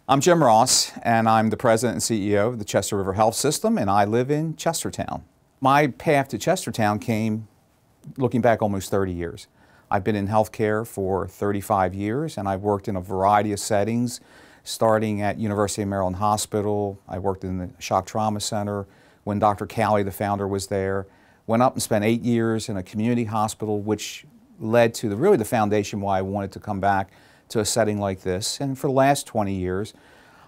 I'm Jim Ross, and I'm the President and CEO of the Chester River Health System, and I live in Chestertown. My path to Chestertown came looking back almost 30 years. I've been in healthcare for 35 years, and I've worked in a variety of settings, starting at University of Maryland Hospital. I worked in the Shock Trauma Center when Dr. Cowley, the founder, was there. Went up and spent 8 years in a community hospital, which led to really the foundation why I wanted to come back to a setting like this. And for the last 20 years,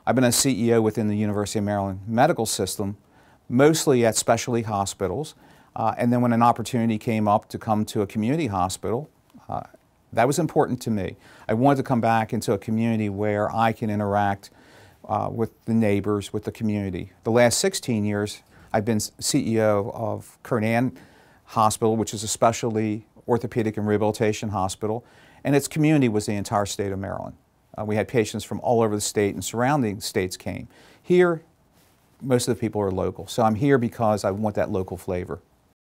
I've been a CEO within the University of Maryland medical system, mostly at specialty hospitals. And then when an opportunity came up to come to a community hospital, that was important to me. I wanted to come back into a community where I can interact with the neighbors, with the community. The last 16 years, I've been CEO of Kernan Hospital, which is a specialty orthopedic and rehabilitation hospital, and its community was the entire state of Maryland. We had patients from all over the state and surrounding states came. Here, most of the people are local, so I'm here because I want that local flavor.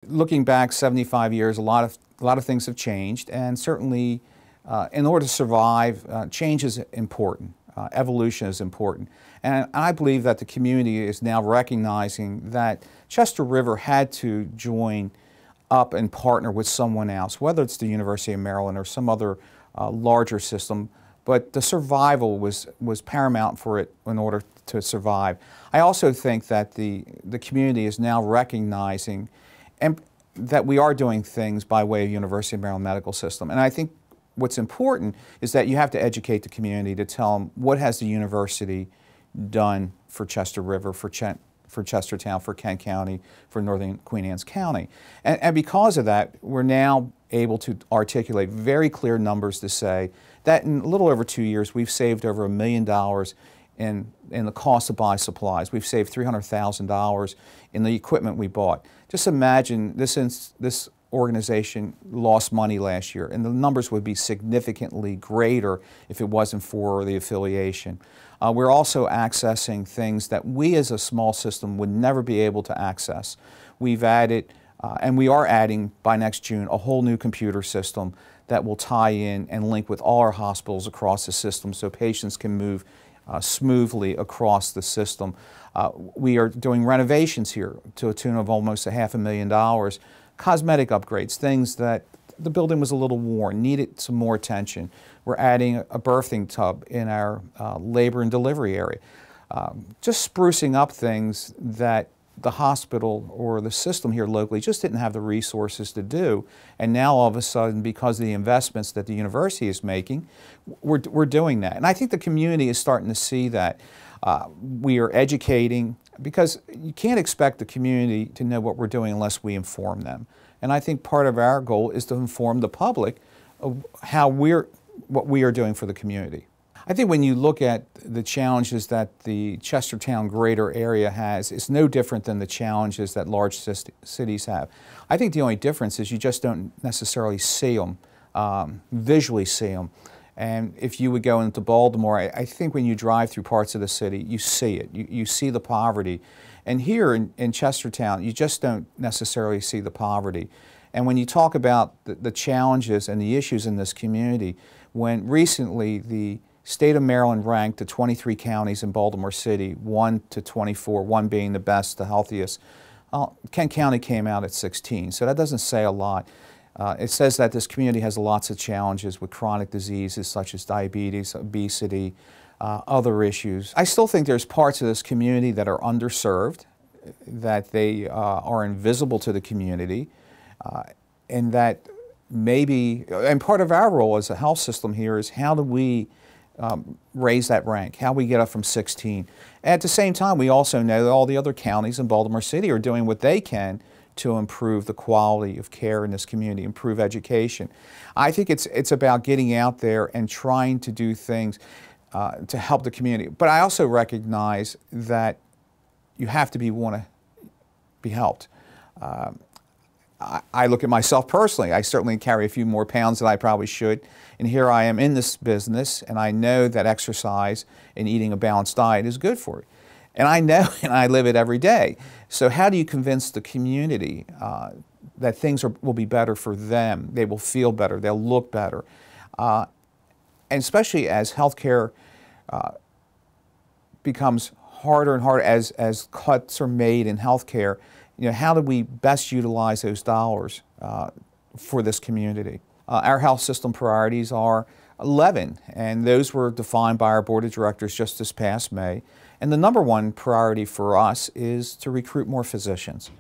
Looking back 75 years, a lot of things have changed, and certainly in order to survive, change is important. Evolution is important. And I believe that the community is now recognizing that Chester River had to join up and partner with someone else, whether it's the University of Maryland or some other larger system, but the survival was paramount for it in order to survive. I also think that the community is now recognizing that we are doing things by way of University of Maryland medical system. And I think what's important is that you have to educate the community to tell them what has the university done for Chester River, for Chestertown, for Kent County, for Northern Queen Anne's County. And because of that, we're now able to articulate very clear numbers to say that in a little over 2 years, we've saved over $1 million in the cost to buy supplies. We've saved $300,000 in the equipment we bought. Just imagine this organization lost money last year, and the numbers would be significantly greater if it wasn't for the affiliation. We're also accessing things that we as a small system would never be able to access. We've added, and we are adding by next June, a whole new computer system that will tie in and link with all our hospitals across the system so patients can move smoothly across the system. We are doing renovations here to a tune of almost $500,000. Cosmetic upgrades, things that the building was a little worn, needed some more attention. We're adding a birthing tub in our labor and delivery area. Just sprucing up things that the hospital or the system here locally just didn't have the resources to do. And now all of a sudden, because of the investments that the university is making, we're doing that. And I think the community is starting to see that. We are educating, because you can't expect the community to know what we're doing unless we inform them. And I think part of our goal is to inform the public of what we are doing for the community. I think when you look at the challenges that the Chestertown greater area has, it's no different than the challenges that large cities have. I think the only difference is you just don't necessarily see them, visually see them. And if you would go into Baltimore, I think when you drive through parts of the city, you see it. You see the poverty. And here in Chestertown, you just don't necessarily see the poverty. And when you talk about the challenges and the issues in this community, when recently the state of Maryland ranked the 23 counties in Baltimore City, 1 to 24, 1 being the best, the healthiest, Kent County came out at 16. So that doesn't say a lot. It says that this community has lots of challenges with chronic diseases such as diabetes, obesity, other issues. I still think there's parts of this community that are underserved, that they are invisible to the community, and that maybe, and part of our role as a health system here is how do we raise that rank, how we get up from 16. At the same time, we also know that all the other counties in Baltimore City are doing what they can to improve the quality of care in this community, improve education. I think it's about getting out there and trying to do things to help the community. But I also recognize that you have to want to be helped. I look at myself personally. I certainly carry a few more pounds than I probably should. And here I am in this business, and I know that exercise and eating a balanced diet is good for you. And I know, and I live it every day. So how do you convince the community that things will be better for them? They will feel better. They'll look better. And especially as healthcare becomes harder and harder as cuts are made in healthcare. You know, how do we best utilize those dollars for this community? Our health system priorities are 11, and those were defined by our board of directors just this past May. And the number one priority for us is to recruit more physicians.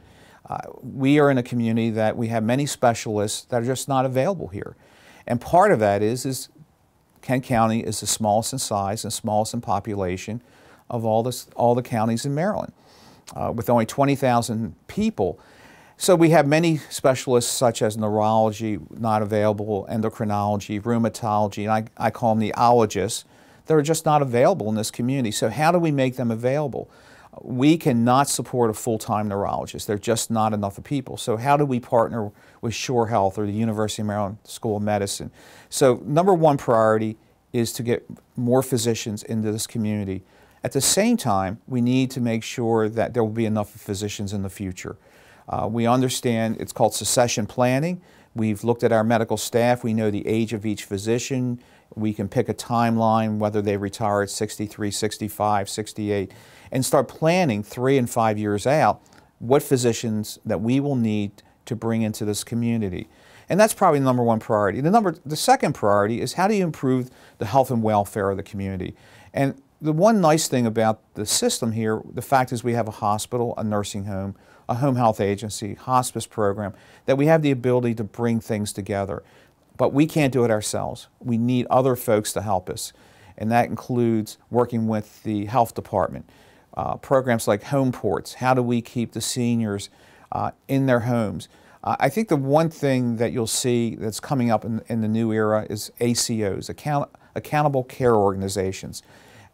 We are in a community that we have many specialists that are just not available here. And part of that is Kent County is the smallest in size and smallest in population of all the counties in Maryland, with only 20,000 people. So we have many specialists such as neurology not available, endocrinology, rheumatology, and I call them the ologists. They're just not available in this community. So how do we make them available? We cannot support a full-time neurologist. There are just not enough people. So how do we partner with Shore Health or the University of Maryland School of Medicine? So number one priority is to get more physicians into this community. At the same time, we need to make sure that there will be enough physicians in the future. We understand it's called succession planning. We've looked at our medical staff. We know the age of each physician. We can pick a timeline, whether they retire at 63, 65, 68, and start planning 3 and 5 years out what physicians that we will need to bring into this community. And that's probably the number one priority. The second priority is how do you improve the health and welfare of the community? And the one nice thing about the system here, the fact is we have a hospital, a nursing home, a home health agency, hospice program, that we have the ability to bring things together. But we can't do it ourselves. We need other folks to help us. And that includes working with the health department. Programs like home ports. How do we keep the seniors in their homes? I think the one thing that you'll see that's coming up in the new era is ACOs, accountable care organizations.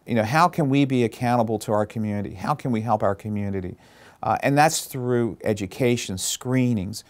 You know, how can we be accountable to our community? How can we help our community? And that's through education, screenings.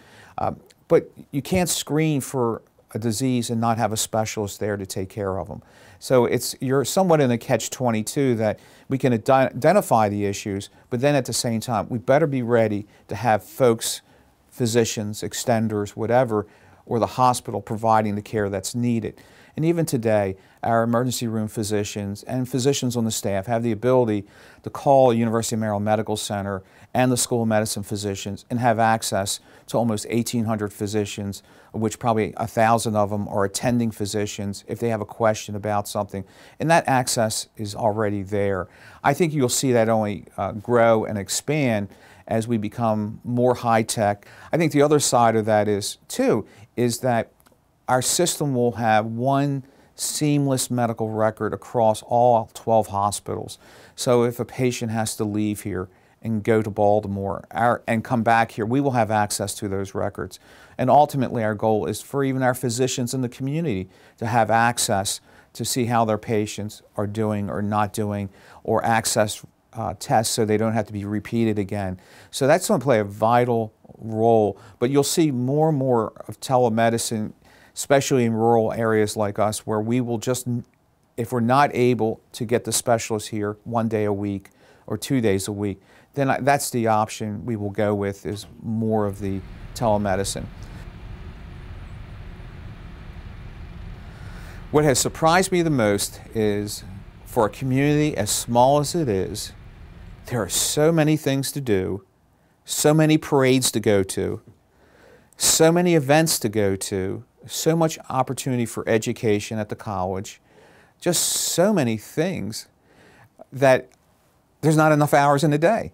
But you can't screen for a disease and not have a specialist there to take care of them. So you're somewhat in a catch-22 that we can identify the issues, but then at the same time, we better be ready to have folks, physicians, extenders, whatever, or the hospital providing the care that's needed. And even today, our emergency room physicians and physicians on the staff have the ability to call University of Maryland Medical Center and the School of Medicine physicians and have access to almost 1,800 physicians, of which probably 1,000 of them are attending physicians if they have a question about something. And that access is already there. I think you'll see that only grow and expand as we become more high-tech. I think the other side of that is that our system will have one seamless medical record across all 12 hospitals. So if a patient has to leave here and go to Baltimore and come back here, we will have access to those records. And ultimately our goal is for even our physicians in the community to have access to see how their patients are doing or not doing, or access tests so they don't have to be repeated again. So that's going to play a vital role. But you'll see more and more of telemedicine, especially in rural areas like us, where we will just, if we're not able to get the specialist here 1 day a week or 2 days a week, then that's the option we will go with, is more of the telemedicine. What has surprised me the most is, for a community as small as it is, there are so many things to do, so many parades to go to, so many events to go to, so much opportunity for education at the college, just so many things that there's not enough hours in the day.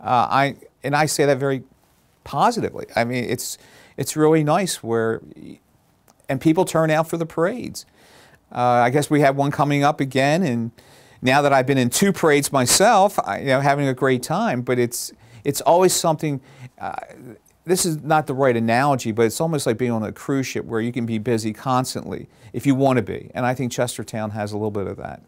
And I say that very positively. I mean, it's really nice and people turn out for the parades. I guess we have one coming up again, and now that I've been in 2 parades myself, having a great time. But it's always something. This is not the right analogy, but it's almost like being on a cruise ship where you can be busy constantly if you want to be. And I think Chestertown has a little bit of that.